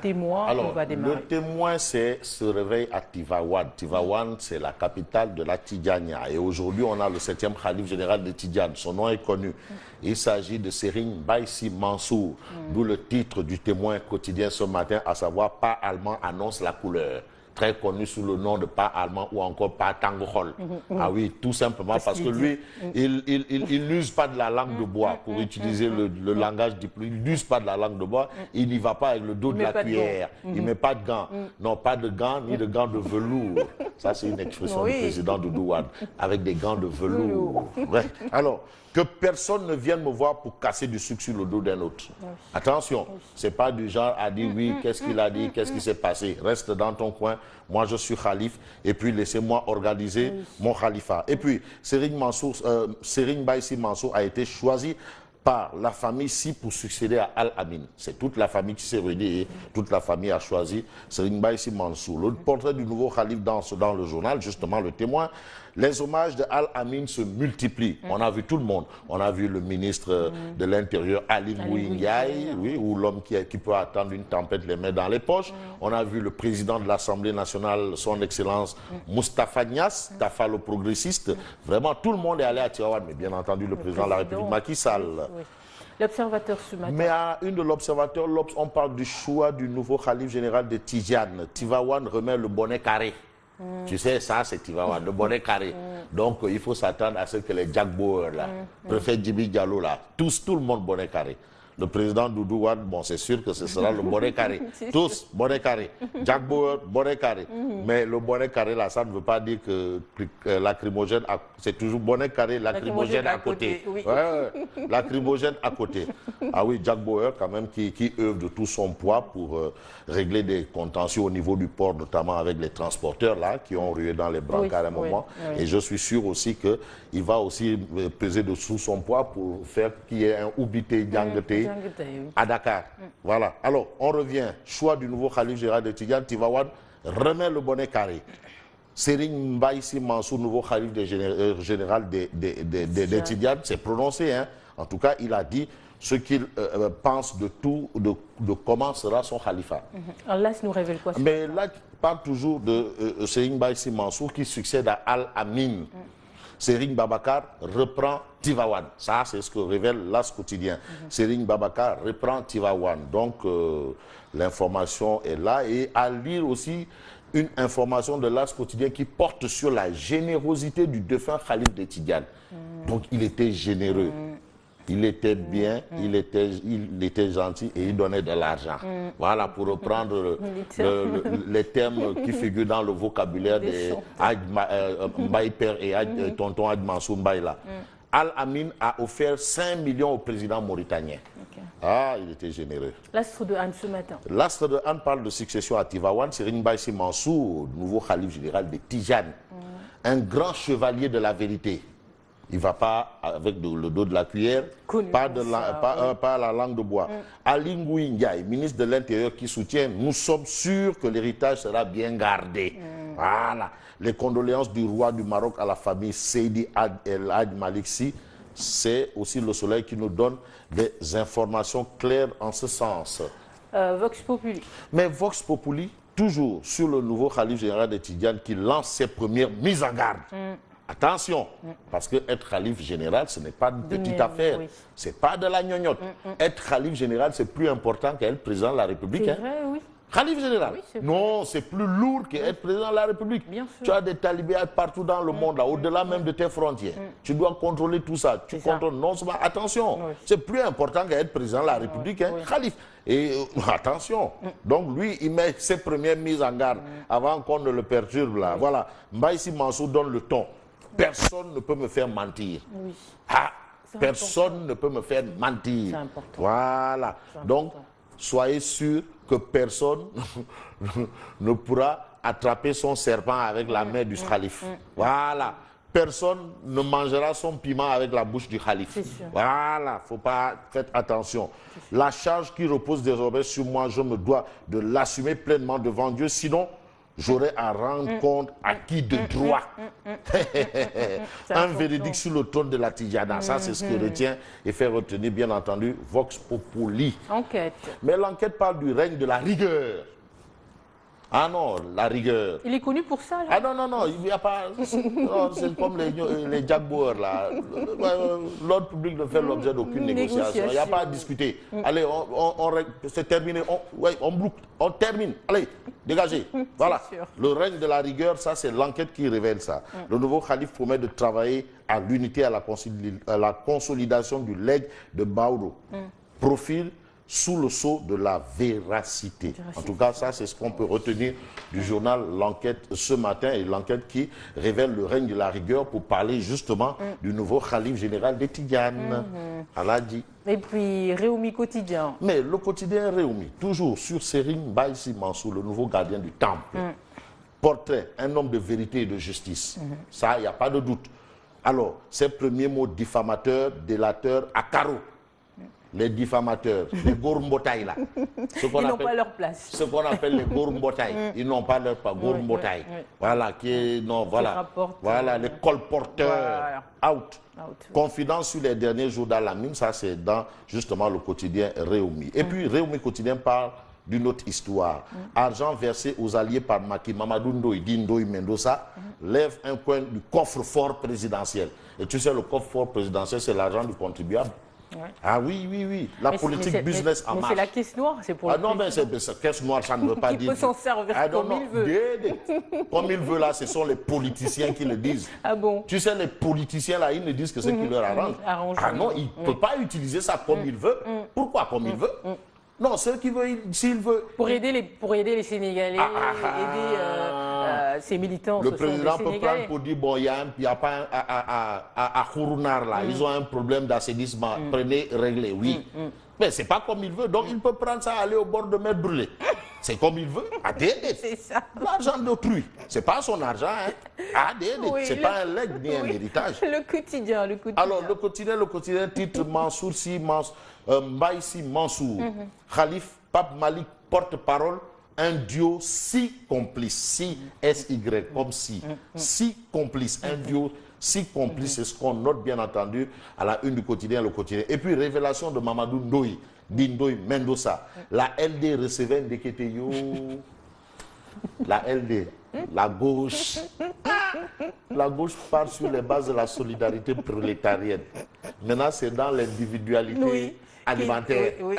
témoin Alors, on va démarrer. le témoin se réveille à Tivaouane. Tivaouane, c'est la capitale de la Tidjania. Et aujourd'hui, on a le 7e khalife général de Tidjane. Son nom est connu. Il s'agit de Serigne Baïsi Mansour, d'où le titre du témoin quotidien ce matin, à savoir « Pas allemand annonce la couleur ». Très connu sous le nom de pas allemand ou encore pas tangohol. Ah oui, tout simplement parce que lui, il n'use pas de la langue de bois pour utiliser le langage diplôme. Il n'use pas de la langue de bois. Il n'y va pas avec le dos de la cuillère. Il ne met pas de gants. Non, pas de gants ni de gants de velours. Ça, c'est une expression du président Doudou Wade. Avec des gants de velours. Ouais. Alors, que personne ne vienne me voir pour casser du sucre sur le dos d'un autre. Attention, c'est pas du genre à dire oui, qu'est-ce qu'il a dit, qu'est-ce qui s'est passé. Reste dans ton coin, moi je suis khalife, et puis laissez-moi organiser mon khalifa. Et puis, Serigne Baïsi Mansour a été choisi par la famille Si pour succéder à Al-Amin. C'est toute la famille qui s'est réunie et toute la famille a choisi Serigne Baïsi Mansour. Le portrait du nouveau khalife dans le journal, justement le témoin, les hommages de Al-Amin se multiplient. On a vu tout le monde. On a vu le ministre de l'Intérieur, Ali Ngouille Ndiaye, oui, ou l'homme qui peut attendre une tempête les mains dans les poches. On a vu le président de l'Assemblée nationale, son Excellence Moustapha Niasse, Tafa le progressiste. Vraiment, tout le monde est allé à Tivaouane, mais bien entendu le président de la République, Macky Sall. L'observateur ce matin. Mais à une de l'observateur, on parle du choix du nouveau khalife général de Tidjane. Tivaouane remet le bonnet carré. Tu sais, ça, c'est Tivaouane, le bonnet carré. Donc, il faut s'attendre à ce que les Jack Bauer, là, préfet Djibi Diallo, là, tout le monde bonnet carré. Le président Doudou Wade, bon, c'est sûr que ce sera le bonnet carré. Tous, bonnet carré. Jack Bauer, bonnet carré. Mais le bonnet carré, là, ça ne veut pas dire que lacrymogène, c'est toujours bonnet carré, lacrymogène à côté. Oui. Ouais, lacrymogène à côté. Ah oui, Jack Bauer, quand même, qui œuvre de tout son poids pour régler des contentieux au niveau du port, notamment avec les transporteurs, là, qui ont rué dans les brancards à un moment. Et je suis sûr aussi qu'il va aussi peser dessous son poids pour faire qu'il y ait un Oubité Dianguete à Dakar. Voilà. Alors, on revient. Choix du nouveau khalife général de Tidjane, Tivaouane, remet le bonnet carré. Serigne Baïsi Mansour, nouveau khalife général de Tidjane, s'est prononcé. Hein. En tout cas, il a dit ce qu'il pense de tout, de comment sera son khalifa. Alors là, ça nous révèle quoi? Mais là, tu parles toujours de Serigne Baïsi Mansour qui succède à Al-Amin. Serigne Babacar reprend Tivaouane. Ça, c'est ce que révèle l'As quotidien. Serigne Babacar reprend Tivaouane. Donc, l'information est là. Et à lire aussi une information de l'As quotidien qui porte sur la générosité du défunt khalife de Tidjane. Donc, il était généreux. Il était bien, il était gentil et il donnait de l'argent. Voilà, pour reprendre les termes qui figurent dans le vocabulaire des Mbaye Père et tonton Hadj Mansour Mbaye là. Al-Amin a offert 5 millions au président mauritanien. Ah, il était généreux. L'astre de Anne ce matin. L'astre de Anne parle de succession à Tivaouane. Serigne Baïsi Mansour, nouveau khalife général de Tidjane. Un grand chevalier de la vérité. Il ne va pas avec le dos de la cuillère, pas la langue de bois. Ali Ngouille Ndiaye, ministre de l'Intérieur, qui soutient, nous sommes sûrs que l'héritage sera bien gardé. Voilà. Les condoléances du roi du Maroc à la famille Seydi El Hadj Malick Sy, c'est aussi le soleil qui nous donne des informations claires en ce sens. Vox Populi. Mais Vox Populi, toujours sur le nouveau khalife général de Tidjane qui lance ses premières mises en garde. Attention, parce que être khalife général, ce n'est pas une petite affaire. Ce n'est pas de la gnognotte. Être khalife général, c'est plus important qu'être président de la République. C'est vrai, oui. Khalife général. Non, c'est plus lourd qu'être président de la République. Bien sûr. Tu as des talibés partout dans le monde, au-delà même de tes frontières. Tu dois contrôler tout ça. Tu contrôles non seulement. Attention, c'est plus important qu'être président de la République. Khalife. Et attention. Donc lui, il met ses premières mises en garde avant qu'on ne le perturbe là. Voilà. Baïsi Mansour donne le ton. Personne ne peut me faire mentir. Personne ne peut me faire mentir. C'est important. Voilà. Donc, soyez sûr que personne ne pourra attraper son serpent avec la main du khalife. Voilà. Personne ne mangera son piment avec la bouche du khalife. Voilà. Faut pas faire attention. La charge qui repose désormais sur moi, je me dois de l'assumer pleinement devant Dieu. Sinon, j'aurais à rendre compte à qui de droit. C'est Un important. véridique sur le trône de la Tidjana. Ça, c'est ce que retient et fait retenir, bien entendu, Vox Populi. Enquête. Mais l'enquête parle du règne de la rigueur. Ah non, la rigueur. Il est connu pour ça, là. Ah non, non, non, il n'y a pas... non, c'est comme les Jack Bauer, là. L'ordre public ne fait l'objet d'aucune négociation. Il n'y a pas à discuter. Allez, c'est terminé. On boucle, on termine. Allez, dégagez. Voilà. sûr. Le règne de la rigueur, ça, c'est l'enquête qui révèle ça. Le nouveau calife promet de travailler à l'unité, à la consolidation du legs de Baodo. Profil sous le sceau de la véracité. En tout cas, ça, c'est ce qu'on peut retenir du journal L'Enquête ce matin, et l'enquête qui révèle le règne de la rigueur pour parler justement du nouveau calife général des Tidjanes. Allah dit. Et puis, Réumi Quotidien. Mais le quotidien Réumi, toujours sur Serigne Baïsi Mansour, le nouveau gardien du temple. Portrait, un homme de vérité et de justice. Ça, il n'y a pas de doute. Alors, ses premiers mots diffamateurs, délateurs, à carreau. Les diffamateurs, les gourmbotaï là. Ils n'ont pas leur place. Ce qu'on appelle les gourmbotaï. Ils n'ont pas leur place. Gourmbotaï. oui. Voilà, qui est, non, voilà. rapportent, Voilà, les colporteurs. Out. Confidence sur les derniers jours dans la mine, ça c'est dans justement le quotidien Réumi. Et puis Réumi quotidien parle d'une autre histoire. Argent versé aux alliés par Macky, Mamadou Ndoye, Ndoye Mendoza, lève un coin du coffre-fort présidentiel. Et tu sais, le coffre-fort présidentiel, c'est l'argent du contribuable. Ouais. Ah oui, oui, oui. La politique business en mais marche. c'est la caisse noire, c'est pour Ah le non, mais président. c'est caisse noire, ça ne veut pas Il dire. peut s'en servir comme il veut. Comme il veut là, ce sont les politiciens qui le disent. Ah bon? Tu sais, les politiciens là, ils ne disent que ce qui leur arrange. Ah non, il ne peut pas utiliser ça comme il veut. Pourquoi comme il veut? Non, ce qu'il veut, s'il veut. Pour aider les Sénégalais, aider ses militants. Le ce sont des président peut Sénégalais. prendre pour dire, bon, il n'y a pas à Khourounar là, ils ont un problème d'assainissement, prenez, réglez, oui. Mais c'est pas comme il veut, donc il peut prendre ça, aller au bord de mer brûlée. C'est comme il veut, à DD. C'est ça. L'argent d'autrui, c'est pas son argent, hein. À DD, Oui, c'est pas un legs ni un héritage. Le quotidien. Alors, le quotidien titre Mansour Si, Mbaye Si Mansour, Khalif Pape Malik, porte-parole, un duo si complice, si S-Y, comme si complice, un duo si complice, c'est ce qu'on note bien entendu à la une du quotidien, le quotidien. Et puis, révélation de Mamadou Ndoye, Ndoye Mendoza, la LD recevait Ndeketeyo, la LD, la gauche part sur les bases de la solidarité prolétarienne. Maintenant, c'est dans l'individualité alimentaire. Oui,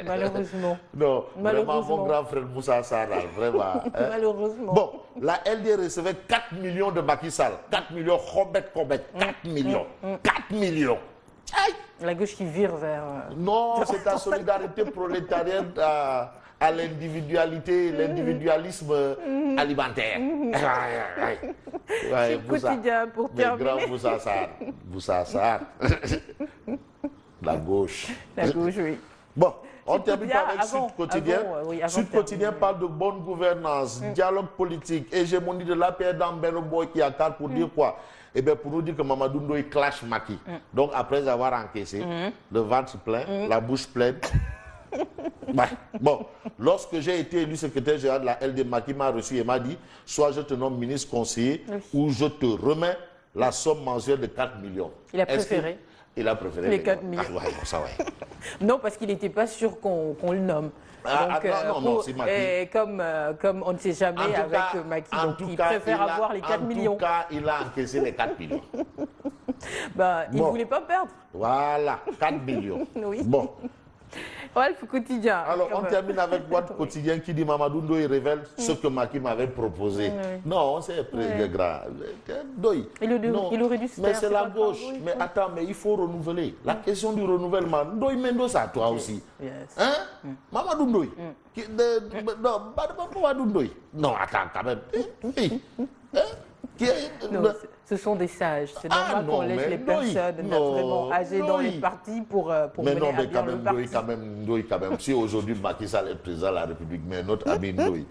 malheureusement. Non, vraiment, mon grand frère Moussa Sarr, vraiment. Hein. Malheureusement. Bon, la LD recevait 4 millions de Macky Sall. 4 millions, Robert Corbett, 4 millions. 4 millions. Aïe. La gauche qui vire vers... Non, c'est la solidarité prolétarienne à l'individualité, l'individualisme alimentaire. C'est quotidien pour terminer. Grand Moussa Sarr. La gauche. La gauche, oui. Bon, on termine avec avant, Sud Quotidien. Sud Quotidien parle de bonne gouvernance, dialogue politique, hégémonie de l'APR dans Benno Boy qui a carte pour dire quoi? Eh bien, pour nous dire que Mamadou Ndoye clash Macky. Donc, après avoir encaissé, le ventre plein, la bouche pleine. Bon, lorsque j'ai été élu secrétaire général de la LD, Macky m'a reçu et m'a dit, soit je te nomme ministre conseiller, ou je te remets la somme mensuelle de 4 millions. Il a préféré. Il a préféré les 4 millions. Ah, ouais, bon, ça, ouais. Non, parce qu'il n'était pas sûr qu'on le nomme. Non, c'est Macky. Comme on ne sait jamais avec Macky, donc il préfère avoir les 4 millions. En tout cas, il a encaissé les 4 millions. Il ne voulait pas perdre. Voilà, 4 millions. Oui. Bon. Walf Quotidien. Alors, on termine avec Walf Quotidien qui dit Mamadou Ndoye révèle ce que Macky m'avait proposé. Non, c'est grand. Il aurait dû se Mais faire, c'est la pas gauche. grave, oui. Mais attends, mais il faut renouveler. La question du renouvellement. Ndoye Mendoza, toi aussi. Yes. Hein? Mamadou Ndoye. Mamadou Ndoye. Non, attends, quand même. Hein? Non, ce sont des sages. C'est Ah normal non, qu'on laisse mais les Ndoye, personnes non, vraiment âgées dans les Ndoye. partis pour Mais mener non, à mais bien quand le même, parti. Ndoye, quand même. Si aujourd'hui Macky Sall est président de la République, mais notre ami Ndoye.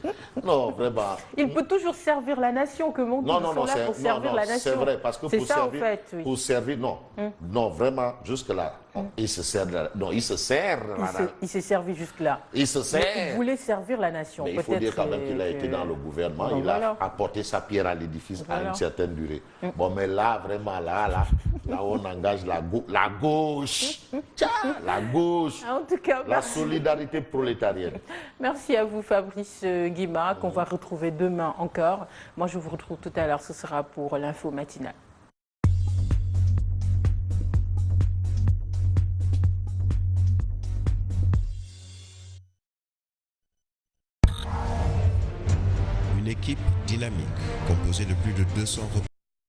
Non, vraiment. Il peut toujours servir la nation, que mon Non, ils non, sont non, là pour servir la nation. c'est vrai, parce que c'est pour ça, servir, en fait, oui. pour servir, non, non, vraiment, jusque-là, il se sert, non, il se sert, Il s'est servi jusque-là. il se Mais sert. il voulait servir la nation. Mais il faut dire quand même qu'il a été dans le gouvernement, il voilà. a apporté sa pierre à l'édifice à Voilà. une certaine durée. Bon, mais là, vraiment, là on engage la gauche. Tiens, la gauche. En tout cas, La solidarité prolétarienne. merci à vous, Fabrice Guima, qu'on va retrouver demain encore. Moi, je vous retrouve tout à l'heure. Ce sera pour l'info matinale. Une équipe dynamique, composée de plus de 200